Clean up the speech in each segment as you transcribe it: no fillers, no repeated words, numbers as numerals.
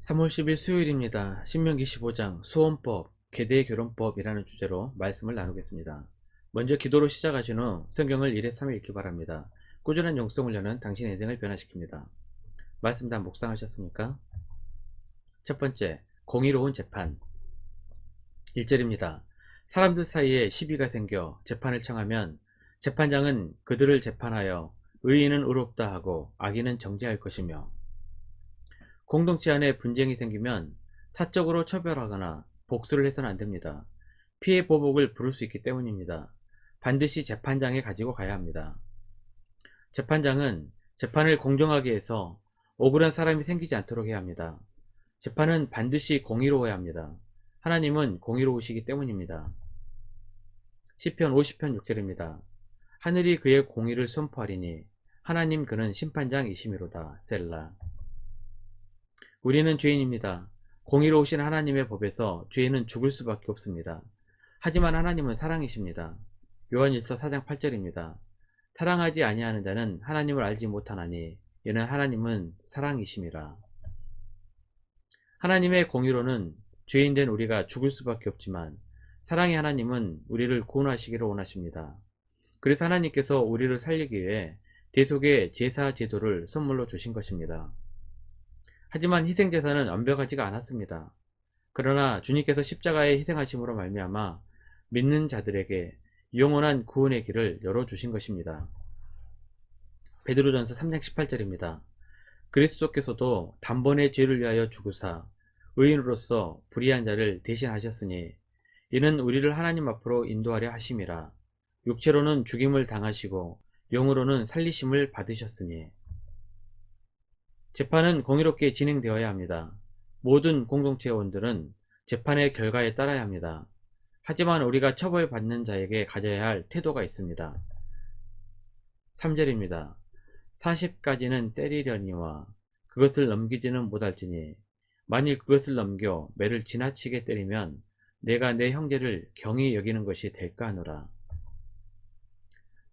3월 10일 수요일입니다. 신명기 15장 소원법, 계대결혼법이라는 주제로 말씀을 나누겠습니다. 먼저 기도로 시작하신 후 성경을 1회 3회 읽기 바랍니다. 꾸준한 영성 훈련은 당신의 인생을 변화시킵니다. 말씀 다 묵상하셨습니까? 첫 번째, 공의로운 재판. 1절입니다. 사람들 사이에 시비가 생겨 재판을 청하면 재판장은 그들을 재판하여 의인은 의롭다 하고 악인은 정죄할 것이며, 공동체 안에 분쟁이 생기면 사적으로 처벌하거나 복수를 해서는 안됩니다. 피해 보복을 부를 수 있기 때문입니다. 반드시 재판장에 가지고 가야 합니다. 재판장은 재판을 공정하게 해서 억울한 사람이 생기지 않도록 해야 합니다. 재판은 반드시 공의로워야 합니다. 하나님은 공의로우시기 때문입니다. 시편 50편 6절입니다. 하늘이 그의 공의를 선포하리니 하나님 그는 심판장이시미로다. 셀라. 우리는 죄인입니다. 공의로우신 하나님의 법에서 죄인은 죽을 수밖에 없습니다. 하지만 하나님은 사랑이십니다. 요한일서 4장 8절입니다. 사랑하지 아니하는 자는 하나님을 알지 못하나니 이는 하나님은 사랑이심이라. 하나님의 공의로는 죄인된 우리가 죽을 수밖에 없지만 사랑의 하나님은 우리를 구원하시기를 원하십니다. 그래서 하나님께서 우리를 살리기 위해 대속의 제사 제도를 선물로 주신 것입니다. 하지만 희생제사는 완벽하지가 않았습니다. 그러나 주님께서 십자가에 희생하심으로 말미암아 믿는 자들에게 영원한 구원의 길을 열어주신 것입니다. 베드로전서 3장 18절입니다. 그리스도께서도 단번에 죄를 위하여 죽으사 의인으로서 불의한 자를 대신하셨으니 이는 우리를 하나님 앞으로 인도하려 하심이라. 육체로는 죽임을 당하시고 영으로는 살리심을 받으셨으니. 재판은 공의롭게 진행되어야 합니다. 모든 공동체원들은 재판의 결과에 따라야 합니다. 하지만 우리가 처벌받는 자에게 가져야 할 태도가 있습니다. 3절입니다. 40까지는 때리려니와 그것을 넘기지는 못할지니 만일 그것을 넘겨 매를 지나치게 때리면 내가 내 형제를 경히 여기는 것이 될까 하노라.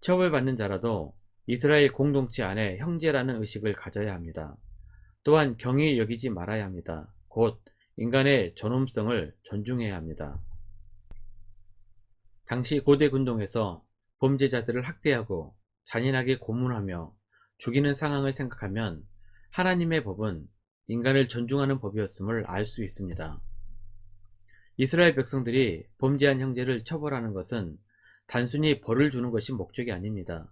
처벌받는 자라도 이스라엘 공동체 안에 형제라는 의식을 가져야 합니다. 또한 경히 여기지 말아야 합니다. 곧 인간의 존엄성을 존중해야 합니다. 당시 고대 군동에서 범죄자들을 학대하고 잔인하게 고문하며 죽이는 상황을 생각하면 하나님의 법은 인간을 존중하는 법이었음을 알 수 있습니다. 이스라엘 백성들이 범죄한 형제를 처벌하는 것은 단순히 벌을 주는 것이 목적이 아닙니다.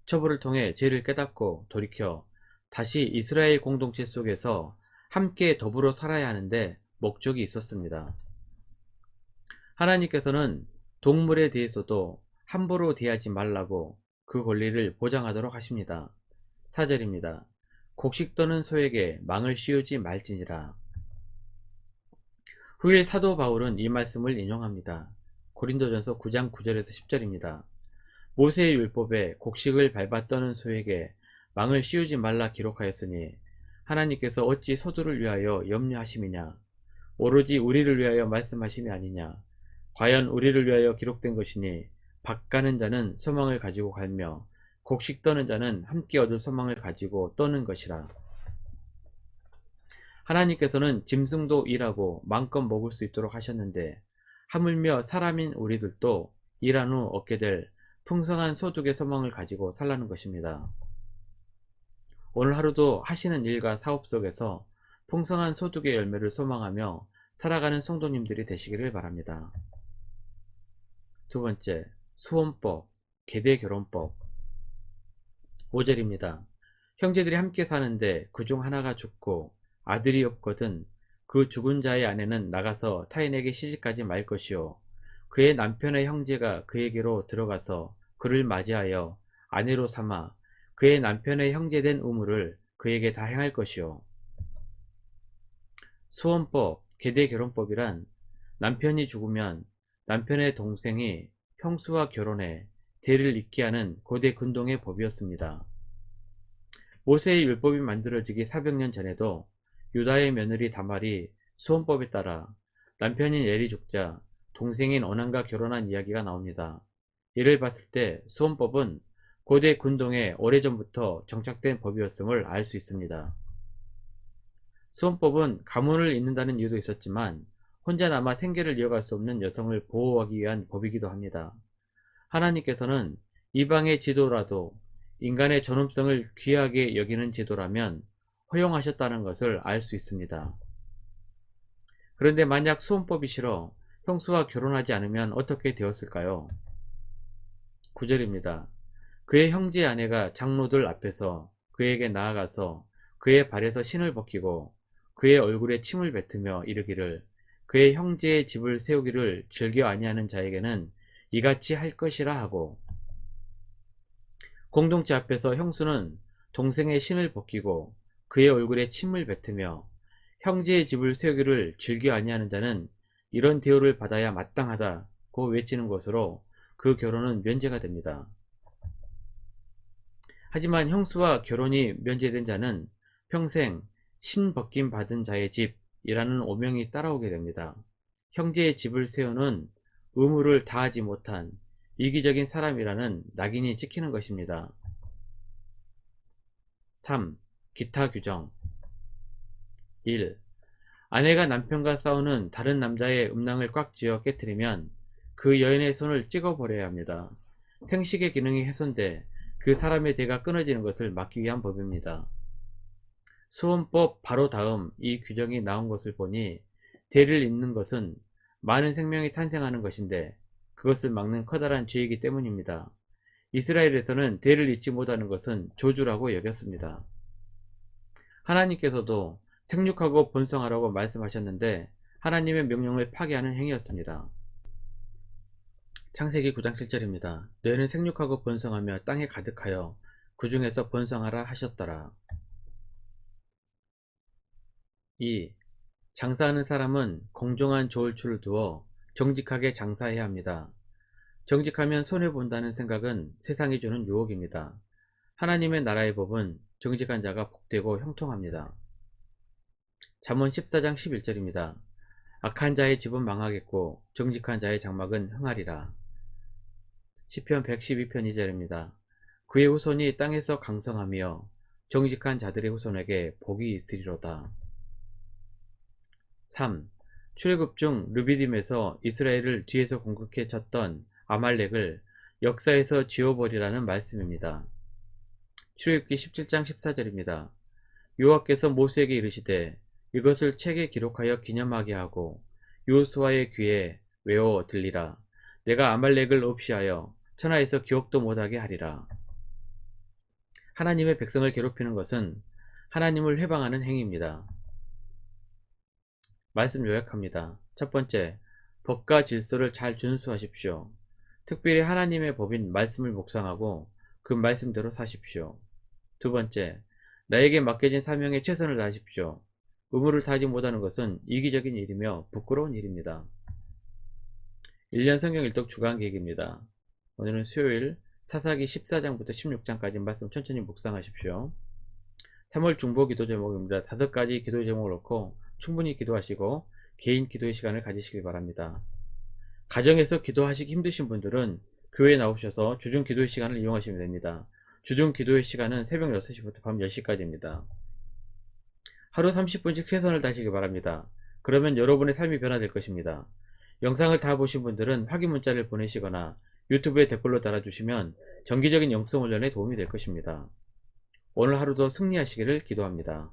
처벌을 통해 죄를 깨닫고 돌이켜 다시 이스라엘 공동체 속에서 함께 더불어 살아야 하는데 목적이 있었습니다. 하나님께서는 동물에 대해서도 함부로 대하지 말라고 그 권리를 보장하도록 하십니다. 4절입니다. 곡식 떠는 소에게 망을 씌우지 말지니라. 후일 사도 바울은 이 말씀을 인용합니다. 고린도전서 9장 9절에서 10절입니다. 모세의 율법에 곡식을 밟아 떠는 소에게 망을 씌우지 말라 기록하였으니 하나님께서 어찌 소들을 위하여 염려하심이냐. 오로지 우리를 위하여 말씀하심이 아니냐. 과연 우리를 위하여 기록된 것이니 밭 가는 자는 소망을 가지고 갈며 곡식 떠는 자는 함께 얻을 소망을 가지고 떠는 것이라. 하나님께서는 짐승도 일하고 마음껏 먹을 수 있도록 하셨는데 하물며 사람인 우리들도 일한 후 얻게 될 풍성한 소득의 소망을 가지고 살라는 것입니다. 오늘 하루도 하시는 일과 사업 속에서 풍성한 소득의 열매를 소망하며 살아가는 성도님들이 되시기를 바랍니다. 두 번째, 수혼법, 계대결혼법. 5절입니다. 형제들이 함께 사는데 그중 하나가 죽고 아들이 없거든 그 죽은 자의 아내는 나가서 타인에게 시집가지 말 것이요 그의 남편의 형제가 그에게로 들어가서 그를 맞이하여 아내로 삼아 그의 남편의 형제된 우물을 그에게 다 행할 것이요. 수혼법, 계대결혼법이란 남편이 죽으면 남편의 동생이 형수와 결혼해 대를 잇게 하는 고대 근동의 법이었습니다. 모세의 율법이 만들어지기 400년 전에도 유다의 며느리 다말이 수혼법에 따라 남편인 엘이 죽자 동생인 오난과 결혼한 이야기가 나옵니다. 이를 봤을 때 수혼법은 고대 근동에 오래전부터 정착된 법이었음을 알 수 있습니다. 수혼법은 가문을 잇는다는 이유도 있었지만 혼자 남아 생계를 이어갈 수 없는 여성을 보호하기 위한 법이기도 합니다. 하나님께서는 이방의 지도라도 인간의 존엄성을 귀하게 여기는 지도라면 허용하셨다는 것을 알 수 있습니다. 그런데 만약 수혼법이 싫어 형수와 결혼하지 않으면 어떻게 되었을까요? 9절입니다. 그의 형제의 아내가 장로들 앞에서 그에게 나아가서 그의 발에서 신을 벗기고 그의 얼굴에 침을 뱉으며 이르기를 그의 형제의 집을 세우기를 즐겨 아니하는 자에게는 이같이 할 것이라 하고, 공동체 앞에서 형수는 동생의 신을 벗기고 그의 얼굴에 침을 뱉으며 형제의 집을 세우기를 즐겨 아니하는 자는 이런 대우를 받아야 마땅하다고 외치는 것으로 그 결혼은 면제가 됩니다. 하지만 형수와 결혼이 면제된 자는 평생 신 벗김 받은 자의 집이라는 오명이 따라오게 됩니다. 형제의 집을 세우는 의무를 다하지 못한 이기적인 사람이라는 낙인이 찍히는 것입니다. 3. 기타 규정. 1. 아내가 남편과 싸우는 다른 남자의 음낭을 꽉 쥐어 깨뜨리면 그 여인의 손을 찍어버려야 합니다. 생식의 기능이 훼손돼 그 사람의 대가 끊어지는 것을 막기 위한 법입니다. 수혼법 바로 다음 이 규정이 나온 것을 보니 대를 잇는 것은 많은 생명이 탄생하는 것인데 그것을 막는 커다란 죄이기 때문입니다. 이스라엘에서는 대를 잇지 못하는 것은 저주라고 여겼습니다. 하나님께서도 생육하고 번성하라고 말씀하셨는데 하나님의 명령을 파기하는 행위였습니다. 창세기 9장 7절입니다. 너희는 생육하고 번성하며 땅에 가득하여 그 중에서 번성하라 하셨더라. 2. 장사하는 사람은 공정한 조울추를 두어 정직하게 장사해야 합니다. 정직하면 손해본다는 생각은 세상이 주는 유혹입니다. 하나님의 나라의 법은 정직한 자가 복되고 형통합니다. 잠언 14장 11절입니다. 악한 자의 집은 망하겠고 정직한 자의 장막은 흥하리라. 시편 112편 2절입니다. 그의 후손이 땅에서 강성하며 정직한 자들의 후손에게 복이 있으리로다. 3. 출애굽 중 르비딤에서 이스라엘을 뒤에서 공격해 쳤던 아말렉을 역사에서 지워버리라는 말씀입니다. 출애굽기 17장 14절입니다. 여호와께서 모세에게 이르시되 이것을 책에 기록하여 기념하게 하고 여호수아의 귀에 외워 들리라. 내가 아말렉을 없이 하여 천하에서 기억도 못하게 하리라. 하나님의 백성을 괴롭히는 것은 하나님을 회방하는 행위입니다. 말씀 요약합니다. 첫 번째, 법과 질서를 잘 준수하십시오. 특별히 하나님의 법인 말씀을 묵상하고 그 말씀대로 사십시오. 두 번째, 나에게 맡겨진 사명에 최선을 다하십시오. 의무를 다하지 못하는 것은 이기적인 일이며 부끄러운 일입니다. 1년 성경 일독 주간 계획입니다. 오늘은 수요일 사사기 14장부터 16장까지 말씀 천천히 묵상하십시오. 3월 중보 기도 제목입니다. 5가지 기도 제목을 놓고 충분히 기도하시고 개인 기도의 시간을 가지시길 바랍니다. 가정에서 기도하시기 힘드신 분들은 교회에 나오셔서 주중 기도의 시간을 이용하시면 됩니다. 주중 기도의 시간은 새벽 6시부터 밤 10시까지입니다. 하루 30분씩 최선을 다하시기 바랍니다. 그러면 여러분의 삶이 변화될 것입니다. 영상을 다 보신 분들은 확인 문자를 보내시거나 유튜브에 댓글로 달아주시면 정기적인 영성 훈련에 도움이 될 것입니다. 오늘 하루도 승리하시기를 기도합니다.